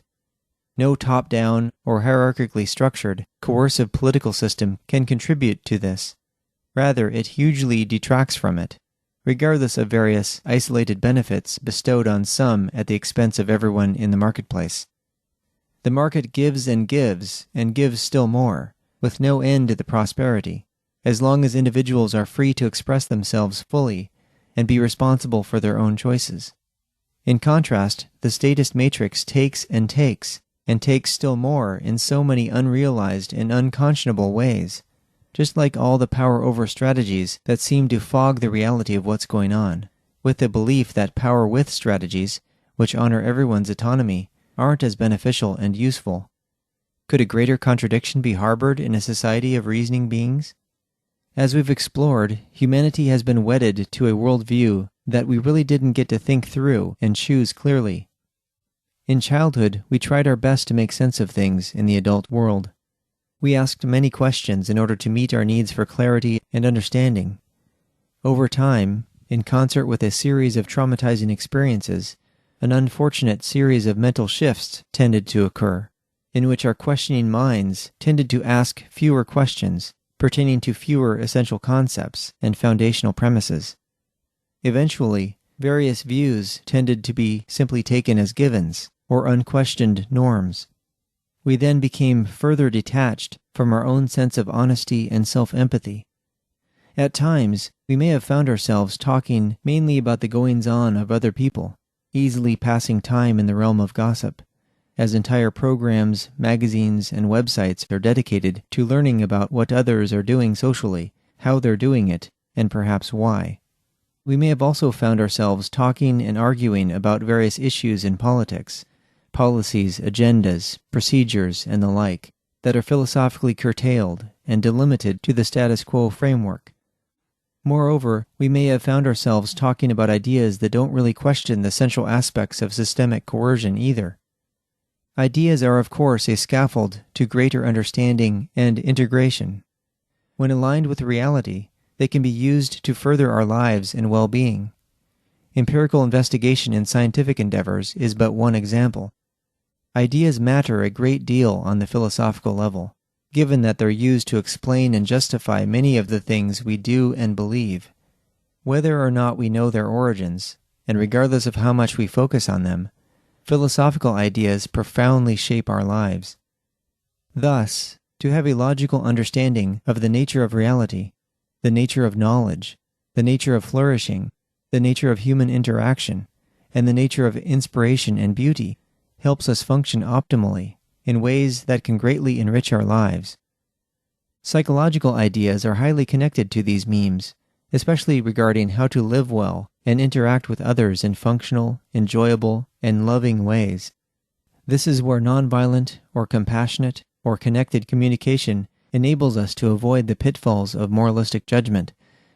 No top-down or hierarchically structured, coercive political system can contribute to this. Rather, it hugely detracts from it, regardless of various isolated benefits bestowed on some at the expense of everyone in the marketplace. The market gives and gives still more, with no end to the prosperity, as long as individuals are free to express themselves fully and be responsible for their own choices. In contrast, the statist matrix takes and takes still more in so many unrealized and unconscionable ways, just like all the power-over strategies that seem to fog the reality of what's going on, with the belief that power-with strategies, which honor everyone's autonomy, aren't as beneficial and useful. Could a greater contradiction be harbored in a society of reasoning beings? As we've explored, humanity has been wedded to a worldview that we really didn't get to think through and choose clearly. In childhood, we tried our best to make sense of things in the adult world. We asked many questions in order to meet our needs for clarity and understanding. Over time, in concert with a series of traumatizing experiences, an unfortunate series of mental shifts tended to occur, in which our questioning minds tended to ask fewer questions pertaining to fewer essential concepts and foundational premises. Eventually, various views tended to be simply taken as givens or unquestioned norms. We then became further detached from our own sense of honesty and self-empathy. At times, we may have found ourselves talking mainly about the goings-on of other people, easily passing time in the realm of gossip, as entire programs, magazines, and websites are dedicated to learning about what others are doing socially, how they're doing it, and perhaps why. We may have also found ourselves talking and arguing about various issues in politics, policies, agendas, procedures, and the like, that are philosophically curtailed and delimited to the status quo framework. Moreover, we may have found ourselves talking about ideas that don't really question the central aspects of systemic coercion either. Ideas are of course a scaffold to greater understanding and integration. When aligned with reality, they can be used to further our lives and well-being. Empirical investigation in scientific endeavors is but one example. Ideas matter a great deal on the philosophical level, given that they're used to explain and justify many of the things we do and believe. Whether or not we know their origins, and regardless of how much we focus on them, philosophical ideas profoundly shape our lives. Thus, to have a logical understanding of the nature of reality, the nature of knowledge, the nature of flourishing, the nature of human interaction, and the nature of inspiration and beauty helps us function optimally in ways that can greatly enrich our lives. Psychological ideas are highly connected to these memes, especially regarding how to live well and interact with others in functional, enjoyable, and loving ways. This is where nonviolent or compassionate or connected communication enables us to avoid the pitfalls of moralistic judgment,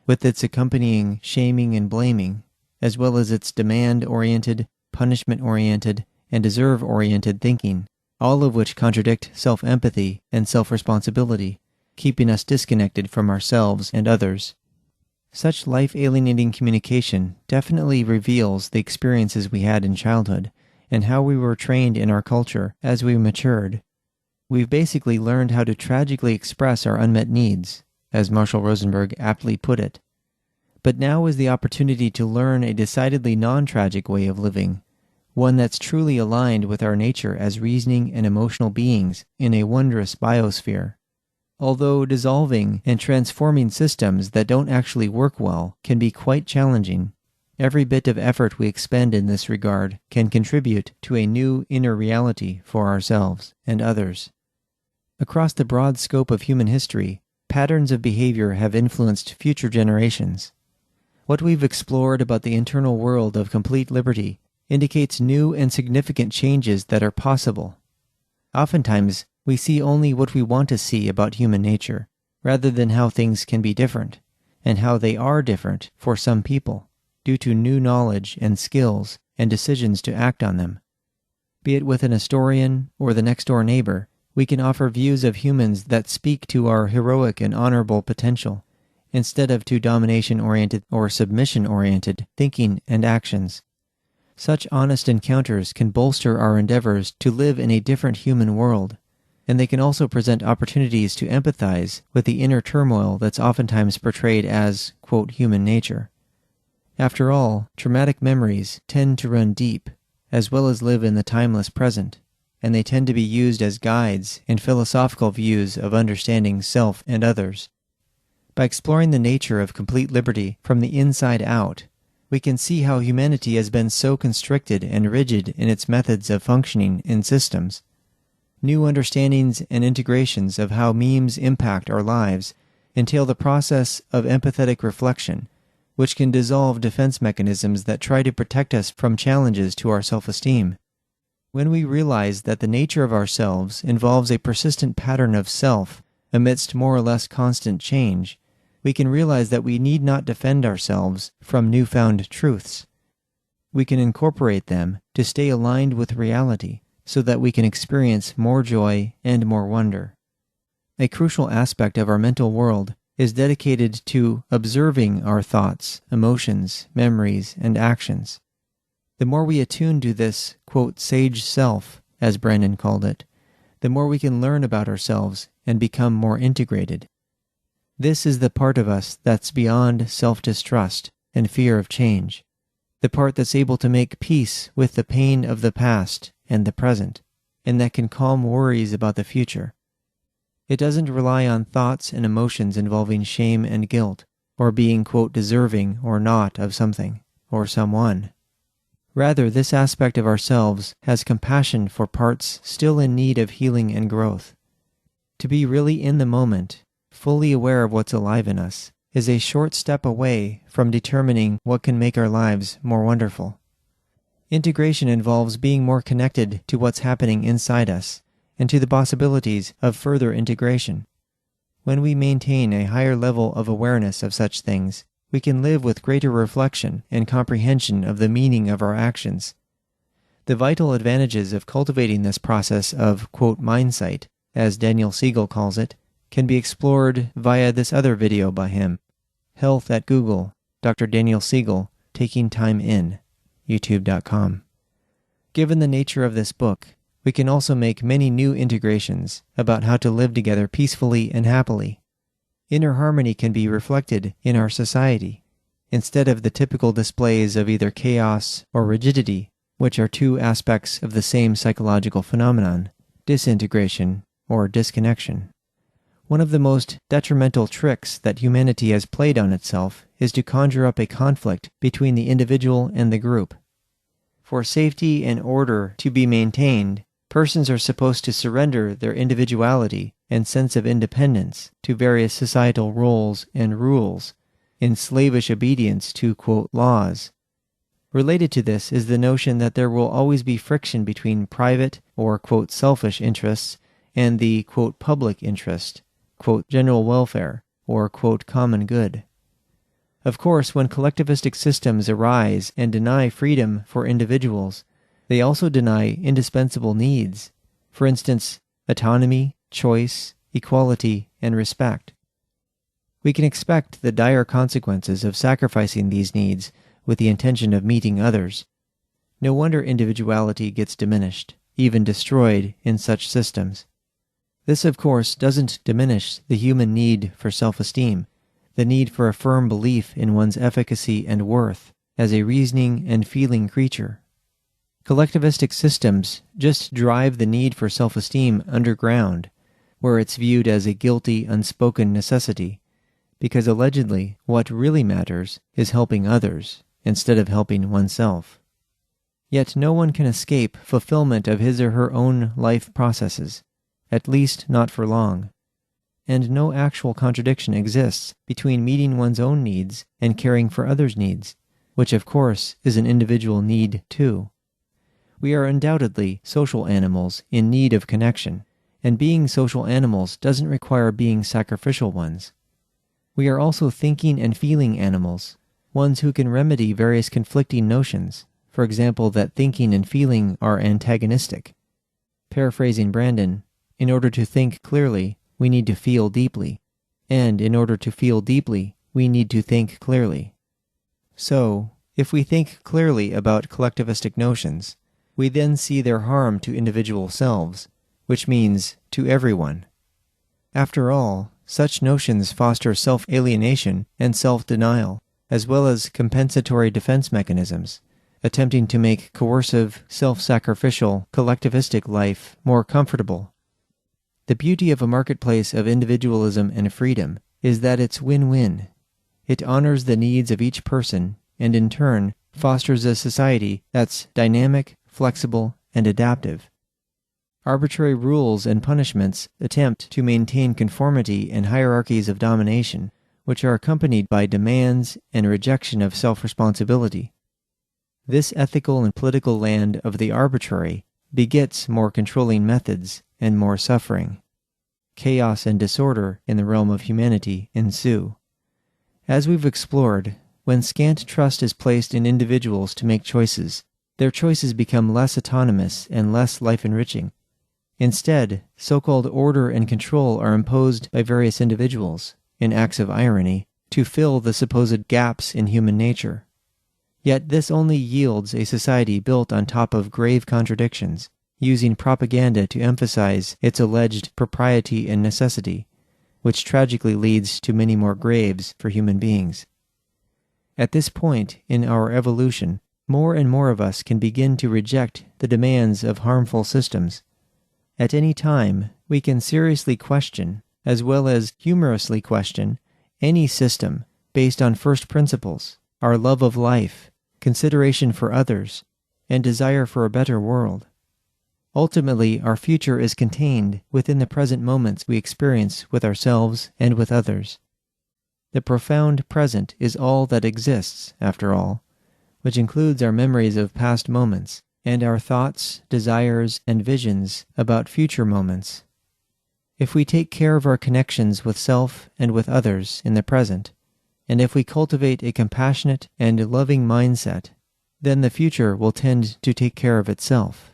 with its accompanying shaming and blaming, as well as its demand-oriented, punishment-oriented, and deserve-oriented thinking, all of which contradict self-empathy and self-responsibility, keeping us disconnected from ourselves and others. Such life-alienating communication definitely reveals the experiences we had in childhood and how we were trained in our culture as we matured. We've basically learned how to tragically express our unmet needs, as Marshall Rosenberg aptly put it. But now is the opportunity to learn a decidedly non-tragic way of living, one that's truly aligned with our nature as reasoning and emotional beings in a wondrous biosphere. Although dissolving and transforming systems that don't actually work well can be quite challenging, every bit of effort we expend in this regard can contribute to a new inner reality for ourselves and others. Across the broad scope of human history, patterns of behavior have influenced future generations. What we've explored about the internal world of complete liberty indicates new and significant changes that are possible. Oftentimes, we see only what we want to see about human nature, rather than how things can be different, and how they are different for some people, due to new knowledge and skills and decisions to act on them. Be it with an historian or the next-door neighbor, we can offer views of humans that speak to our heroic and honorable potential, instead of to domination-oriented or submission-oriented thinking and actions. Such honest encounters can bolster our endeavors to live in a different human world, and they can also present opportunities to empathize with the inner turmoil that's oftentimes portrayed as, quote, human nature. After all, traumatic memories tend to run deep, as well as live in the timeless present, and they tend to be used as guides in philosophical views of understanding self and others. By exploring the nature of complete liberty from the inside out, we can see how humanity has been so constricted and rigid in its methods of functioning in systems. New understandings and integrations of how memes impact our lives entail the process of empathetic reflection, which can dissolve defense mechanisms that try to protect us from challenges to our self-esteem. When we realize that the nature of ourselves involves a persistent pattern of self amidst more or less constant change, we can realize that we need not defend ourselves from newfound truths. We can incorporate them to stay aligned with reality so that we can experience more joy and more wonder. A crucial aspect of our mental world is dedicated to observing our thoughts, emotions, memories, and actions. The more we attune to this, quote, sage self, as Brandon called it, the more we can learn about ourselves and become more integrated. This is the part of us that's beyond self-distrust and fear of change, the part that's able to make peace with the pain of the past and the present, and that can calm worries about the future. It doesn't rely on thoughts and emotions involving shame and guilt, or being, quote, deserving or not of something, or someone. Rather, this aspect of ourselves has compassion for parts still in need of healing and growth. To be really in the moment, fully aware of what's alive in us, is a short step away from determining what can make our lives more wonderful. Integration involves being more connected to what's happening inside us and to the possibilities of further integration. When we maintain a higher level of awareness of such things, we can live with greater reflection and comprehension of the meaning of our actions. The vital advantages of cultivating this process of, quote, mindsight, as Daniel Siegel calls it, can be explored via this other video by him, Health at Google, Dr. Daniel Siegel, Taking Time In, youtube.com. Given the nature of this book, we can also make many new integrations about how to live together peacefully and happily. Inner harmony can be reflected in our society, instead of the typical displays of either chaos or rigidity, which are two aspects of the same psychological phenomenon, disintegration or disconnection. One of the most detrimental tricks that humanity has played on itself is to conjure up a conflict between the individual and the group. For safety and order to be maintained, persons are supposed to surrender their individuality and sense of independence to various societal roles and rules, in slavish obedience to, quote, laws. Related to this is the notion that there will always be friction between private or, quote, selfish interests and the, quote, public interest, quote, general welfare, or, quote, common good. Of course, when collectivistic systems arise and deny freedom for individuals, they also deny indispensable needs, for instance, autonomy, choice, equality, and respect. We can expect the dire consequences of sacrificing these needs with the intention of meeting others. No wonder individuality gets diminished, even destroyed in such systems. This, of course, doesn't diminish the human need for self-esteem, the need for a firm belief in one's efficacy and worth as a reasoning and feeling creature. Collectivistic systems just drive the need for self-esteem underground, where it's viewed as a guilty, unspoken necessity, because allegedly what really matters is helping others instead of helping oneself. Yet no one can escape fulfillment of his or her own life processes, at least not for long. And no actual contradiction exists between meeting one's own needs and caring for others' needs, which of course is an individual need too. We are undoubtedly social animals in need of connection, and being social animals doesn't require being sacrificial ones. We are also thinking and feeling animals, ones who can remedy various conflicting notions, for example that thinking and feeling are antagonistic. Paraphrasing Brandon, in order to think clearly, we need to feel deeply, and in order to feel deeply, we need to think clearly. So, if we think clearly about collectivistic notions, we then see their harm to individual selves, which means to everyone. After all, such notions foster self-alienation and self-denial, as well as compensatory defense mechanisms, attempting to make coercive, self-sacrificial, collectivistic life more comfortable. The beauty of a marketplace of individualism and freedom is that it's win-win. It honors the needs of each person and in turn fosters a society that's dynamic, flexible, and adaptive. Arbitrary rules and punishments attempt to maintain conformity and hierarchies of domination, which are accompanied by demands and rejection of self-responsibility. This ethical and political land of the arbitrary begets more controlling methods and more suffering. Chaos and disorder in the realm of humanity ensue. As we've explored, when scant trust is placed in individuals to make choices, their choices become less autonomous and less life-enriching. Instead, so-called order and control are imposed by various individuals, in acts of irony, to fill the supposed gaps in human nature. Yet this only yields a society built on top of grave contradictions, using propaganda to emphasize its alleged propriety and necessity, which tragically leads to many more graves for human beings. At this point in our evolution, more and more of us can begin to reject the demands of harmful systems. At any time, we can seriously question, as well as humorously question, any system based on first principles, our love of life, consideration for others, and desire for a better world. Ultimately, our future is contained within the present moments we experience with ourselves and with others. The profound present is all that exists, after all, which includes our memories of past moments and our thoughts, desires, and visions about future moments. If we take care of our connections with self and with others in the present, and if we cultivate a compassionate and loving mindset, then the future will tend to take care of itself.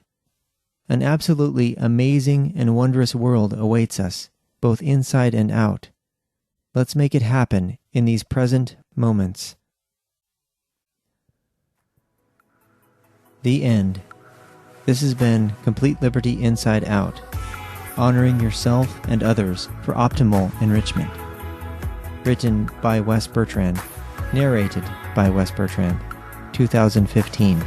An absolutely amazing and wondrous world awaits us, both inside and out. Let's make it happen in these present moments. The end. This has been Complete Liberty Inside Out, honoring yourself and others for optimal enrichment. Written by Wes Bertrand, narrated by Wes Bertrand, 2015.